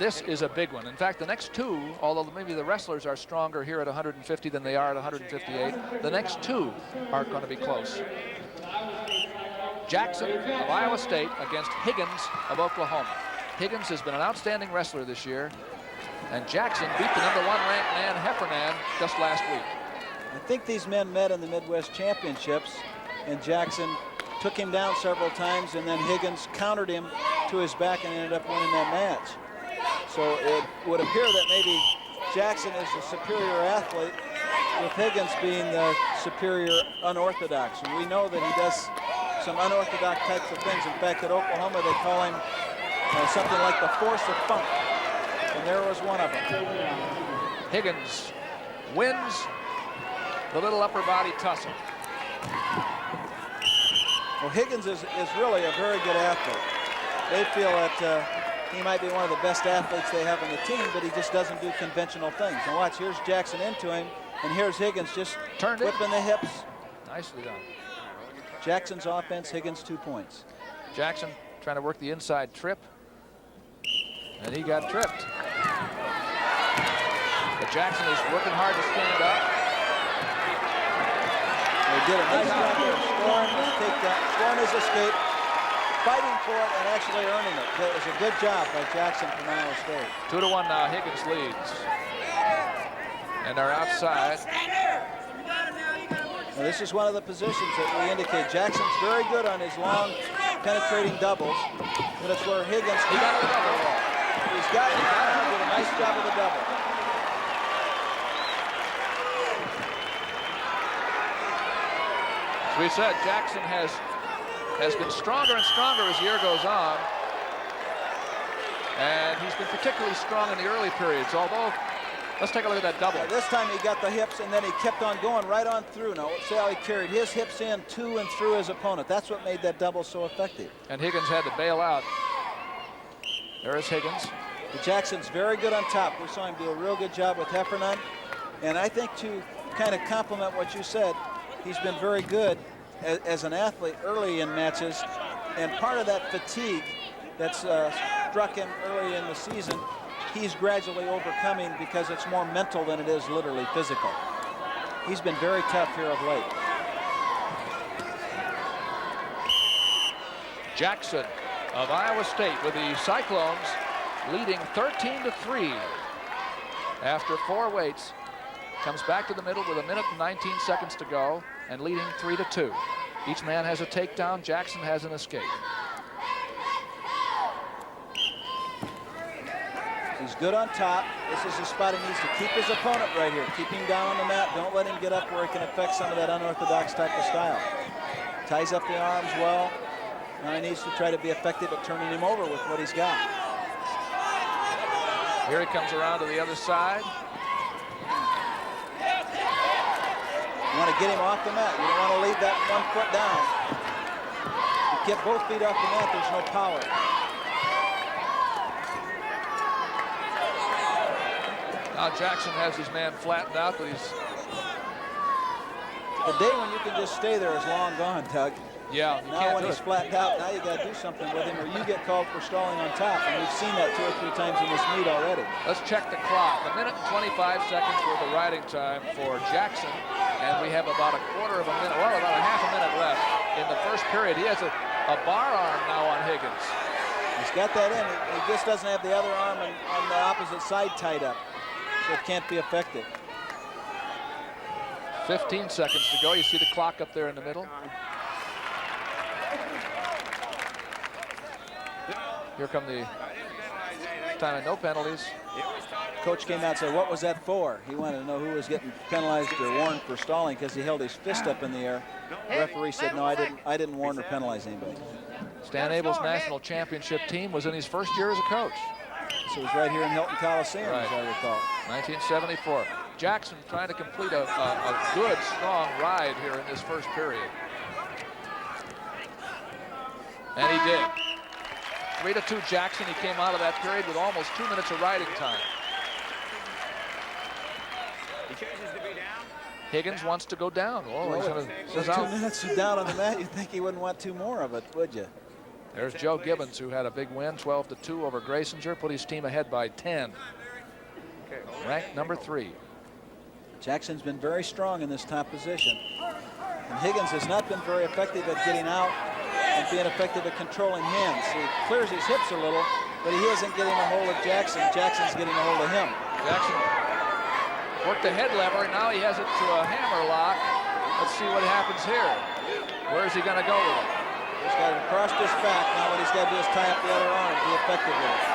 this is a big one. In fact, the next two, although maybe the wrestlers are stronger here at 150 than they are at 158, the next two are going to be close. Jackson of Iowa State against Higgins of Oklahoma. Higgins has been an outstanding wrestler this year, and Jackson beat the #1 ranked man Heffernan just last week. I think these men met in the Midwest Championships, and Jackson took him down several times, and then Higgins countered him to his back and ended up winning that match. So it would appear that maybe Jackson is the superior athlete, with Higgins being the superior unorthodox. And we know that he does some unorthodox types of things. In fact, at Oklahoma, they call him something like the force of funk. And there was one of them. Higgins wins the little upper body tussle. Well, Higgins is really a very good athlete. They feel that he might be one of the best athletes they have on the team, but he just doesn't do conventional things. And watch, here's Jackson into him, and here's Higgins just whipping the hips. Nicely done. Jackson's offense, Higgins 2 points. Jackson trying to work the inside trip, and he got tripped. But Jackson is working hard to stand up. They did a nice job there scoring his takedown, scoring his escape, fighting for it, and actually earning it. It was a good job by Jackson from Iowa State. 2-1 now, Higgins leads. And they're outside. Now, this is one of the positions that we indicate. Jackson's very good on his long, penetrating doubles, but it's where Higgins, he got a double. He's got it. He did a nice job of the double. As we said, Jackson has been stronger and stronger as the year goes on. And he's been particularly strong in the early periods, although, let's take a look at that double. This time he got the hips, and then he kept on going right on through. Now, see how he carried his hips in to and through his opponent. That's what made that double so effective. And Higgins had to bail out. There is Higgins. But Jackson's very good on top. We saw him do a real good job with Heffernan. And I think to kind of complement what you said, he's been very good as an athlete early in matches, and part of that fatigue that's struck him early in the season, he's gradually overcoming because it's more mental than it is literally physical. He's been very tough here of late. Jackson of Iowa State with the Cyclones leading 13-3 after 4 weights. Comes back to the middle with 1 minute and 19 seconds to go and leading 3-2. Each man has a takedown. Jackson has an escape. He's good on top. This is the spot he needs to keep his opponent right here. Keep him down on the mat. Don't let him get up where he can affect some of that unorthodox type of style. Ties up the arms well. Now he needs to try to be effective at turning him over with what he's got. Here he comes around to the other side. You want to get him off the mat. You don't want to leave that 1 foot down. You get both feet off the mat, there's no power. Now Jackson has his man flattened out, but he's... The day when you can just stay there is long gone, Doug. Yeah, you now can't when do he's it. flattened out, now you got to do something with him, or you get called for stalling on top, and we've seen that 2 or 3 times in this meet already. Let's check the clock. 1 minute and 25 seconds worth of riding time for Jackson, and we have about a quarter of a minute, well, about a half a minute left in the first period. He has a bar arm now on Higgins. He's got that in. He just doesn't have the other arm on the opposite side tied up, so it can't be effective. 15 seconds to go. You see the clock up there in the middle. Here come the time and no penalties. Coach came out and said, what was that for? He wanted to know who was getting penalized or warned for stalling because he held his fist up in the air. The referee said, no, I didn't warn or penalize anybody. Stan Abel's national championship team was in his first year as a coach. So it was right here in Hilton Coliseum, as I recall. 1974. Jackson trying to complete a good, strong ride here in this first period. And he did. 3-2 Jackson. He came out of that period with almost 2 minutes of riding time. Higgins wants to go down. Oh, well, he's gonna, with 2 minutes down on the mat, you'd think he wouldn't want 2 more of it, would you? There's Joe Gibbons, who had a big win, 12-2 over Graysinger, put his team ahead by 10. Ranked number 3. Jackson's been very strong in this top position. And Higgins has not been very effective at getting out and being effective at controlling hands. He clears his hips a little, but he isn't getting a hold of Jackson. Jackson's getting a hold of him. Jackson worked the head lever, and now he has it to a hammer lock. Let's see what happens here. Where is he going to go with it? He's got it across his back. Now what he's got to do is tie up the other arm to be effective with it.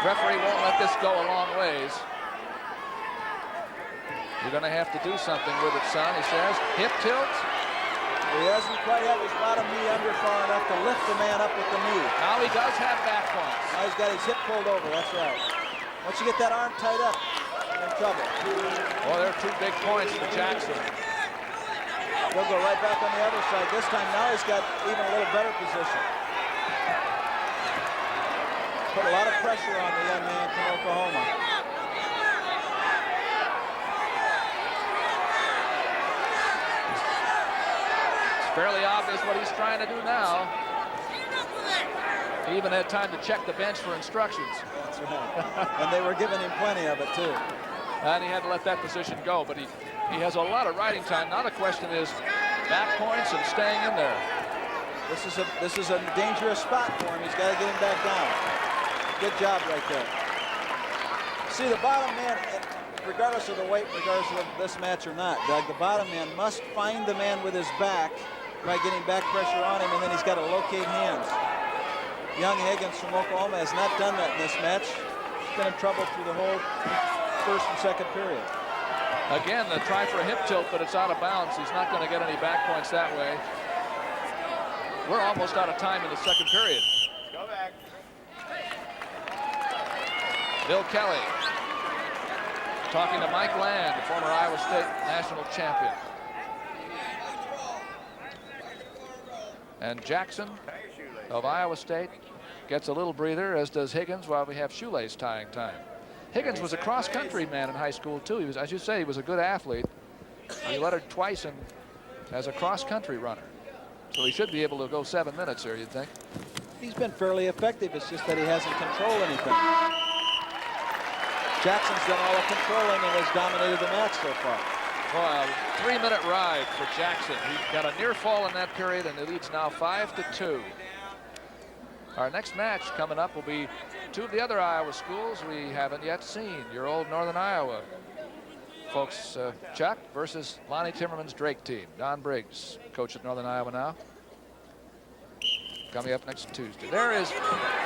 Referee won't let this go a long ways. You're going to have to do something with it, son, he says. Hip tilt. He doesn't quite have his bottom knee under far enough to lift the man up with the knee. Now he does have back points. Now he's got his hip pulled over, that's right. Once you get that arm tied up, you're in trouble. Well, there are 2 big points for Jackson. He'll go right back on the other side. This time now he's got even a little better position. Put a lot of pressure on the young man from Oklahoma. It's fairly obvious what he's trying to do now. He even had time to check the bench for instructions. That's right. And they were giving him plenty of it, too. And he had to let that position go, but he has a lot of riding time. Now the question is back points and staying in there. This is a dangerous spot for him. He's got to get him back down. Good job right there. See, the bottom man, regardless of the weight, regardless of this match or not, Doug, the bottom man must find the man with his back by getting back pressure on him, and then he's got to locate hands. Young Higgins from Oklahoma has not done that in this match. He's been in trouble through the whole first and second period. Again, the try for a hip tilt, but it's out of bounds. He's not going to get any back points that way. We're almost out of time in the second period. Go back. Bill Kelly talking to Mike Land, the former Iowa State national champion. And Jackson of Iowa State gets a little breather, as does Higgins, while we have shoelace tying time. Higgins was a cross-country man in high school, too. He was, as you say, he was a good athlete. He lettered twice as a cross-country runner. So he should be able to go 7 minutes here, you'd think. He's been fairly effective. It's just that he hasn't controlled anything. Jackson's done all the controlling and has dominated the match so far. Well, a 3-minute ride for Jackson. He got a near fall in that period, and it leads now 5-2. Our next match coming up will be 2 of the other Iowa schools we haven't yet seen. Your old Northern Iowa folks, Chuck versus Lonnie Timmerman's Drake team. Don Briggs, coach at Northern Iowa now. Coming up next Tuesday. There is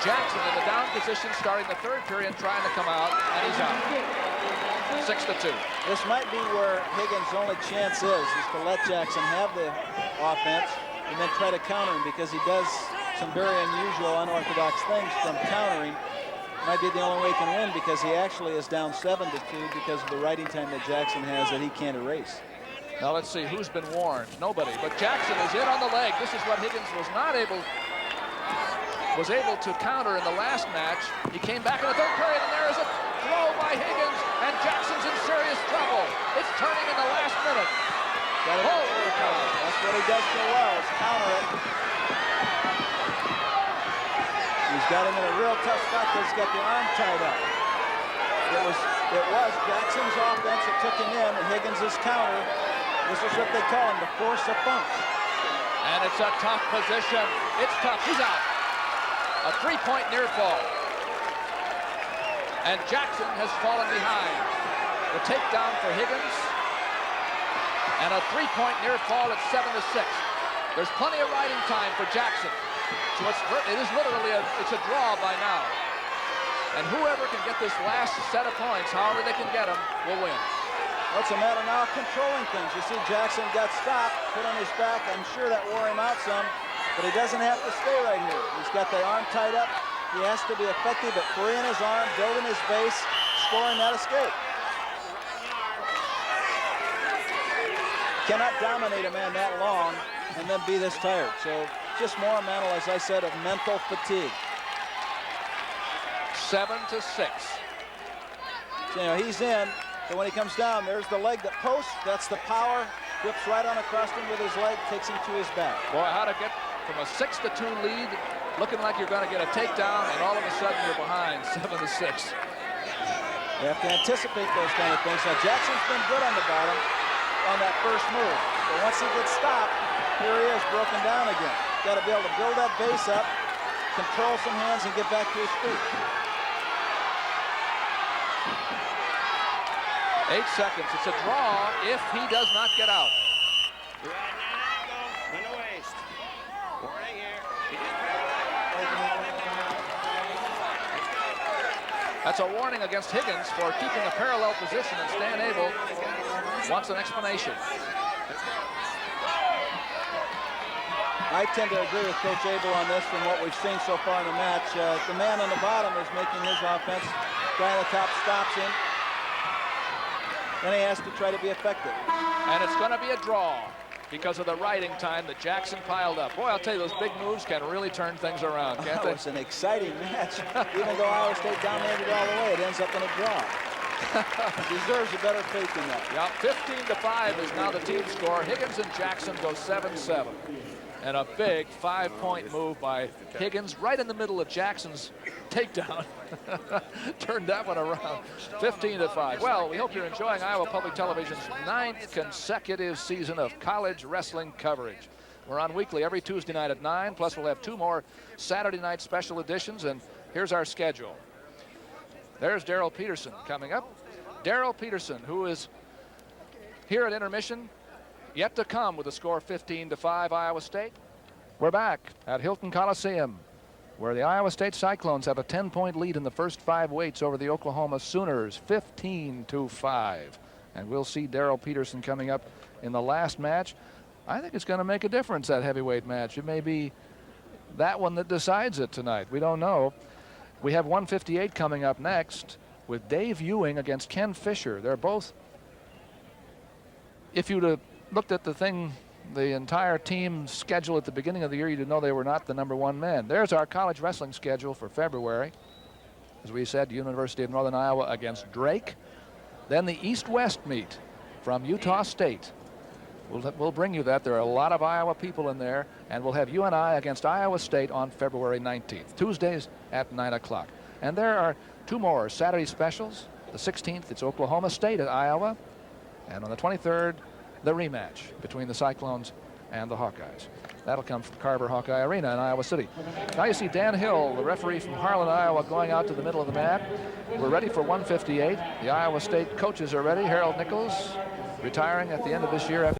Jackson in the down position starting the third period, trying to come out, and he's out. 6-2. This might be where Higgins' only chance is to let Jackson have the offense and then try to counter him, because he does some very unusual, unorthodox things from countering. Might be the only way he can win, because he actually is down 7-2 because of the riding time that Jackson has that he can't erase. Now let's see who's been warned. Nobody, but Jackson is in on the leg. This is what Higgins was able to counter in the last match. He came back in the third period, and there is a throw by Higgins, and Jackson's in serious trouble. It's turning in the last minute. Holy cow. That's what he does so well, is counter it. He's got him in a real tough spot because he's got the arm tied up. It was Jackson's offense that took him in, and Higgins' counter. This is what they call him, the force of funk. And it's a tough position. It's tough. He's out. A 3-point near fall. And Jackson has fallen behind. The takedown for Higgins. And a 3-point near fall at 7-6. There's plenty of riding time for Jackson. So it is literally it's a draw by now. And whoever can get this last set of points, however they can get them, will win. Well, it's a matter now of controlling things. You see Jackson got stopped, put on his back. I'm sure that wore him out some, but he doesn't have to stay right here. He's got the arm tied up. He has to be effective at freeing his arm, building his base, scoring that escape. Cannot dominate a man that long and then be this tired. So just more a matter, as I said, of mental fatigue. 7-6. So, you know, he's in, but when he comes down, there's the leg that posts. That's the power. whips right on across him with his leg, takes him to his back. Boy, how to get from a 6-2 lead, looking like you're going to get a takedown, and all of a sudden you're behind 7-6. You have to anticipate those kind of things. Now, Jackson's been good on the bottom on that first move. But once he gets stopped, here he is, broken down again. Got to be able to build that base up, control some hands, and get back to his feet. 8 seconds. It's a draw if he does not get out. Right now, go. In the waist. Warning here. That's a warning against Higgins for keeping a parallel position, and Stan Abel wants an explanation. I tend to agree with Coach Abel on this from what we've seen so far in the match. The man on the bottom is making his offense. Guy on the top stops him. Then he has to try to be effective. And it's going to be a draw because of the riding time that Jackson piled up. Boy, I'll tell you, those big moves can really turn things around, can't they? It's an exciting match. Even though Iowa State dominated all the way, it ends up in a draw. Deserves a better fate than that. Yeah, 15-5 is now the team score. Higgins and Jackson go 7-7. And a big 5-point move by Higgins right in the middle of Jackson's takedown. Turned that one around. 15-5. Well, we hope you're enjoying Iowa Public Television's 9th consecutive season of college wrestling coverage. We're on weekly every Tuesday night at 9, plus we'll have 2 more Saturday night special editions, and here's our schedule. There's Darryl Peterson coming up. Darryl Peterson, who is here at intermission, yet to come with a score 15-5 Iowa State. We're back at Hilton Coliseum, where the Iowa State Cyclones have a 10-point lead in the first 5 weights over the Oklahoma Sooners, 15-5. And we'll see Darryl Peterson coming up in the last match. I think it's going to make a difference, that heavyweight match. It may be that one that decides it tonight. We don't know. We have 158 coming up next with Dave Ewing against Ken Fisher. They're both, if you'd have looked at the entire team schedule at the beginning of the year, you'd know they were not the #1 men. There's our college wrestling schedule for February. As we said, University of Northern Iowa against Drake. Then the East-West meet from Utah State. We'll bring you that. There are a lot of Iowa people in there, and we'll have UNI against Iowa State on February 19th, Tuesdays at 9 o'clock. And there are 2 more Saturday specials. The 16th, it's Oklahoma State at Iowa, and on the 23rd, the rematch between the Cyclones and the Hawkeyes. That'll come from Carver Hawkeye Arena in Iowa City. Now you see Dan Hill, the referee from Harlan, Iowa, going out to the middle of the mat. We're ready for 158. The Iowa State coaches are ready. Harold Nichols retiring at the end of this year after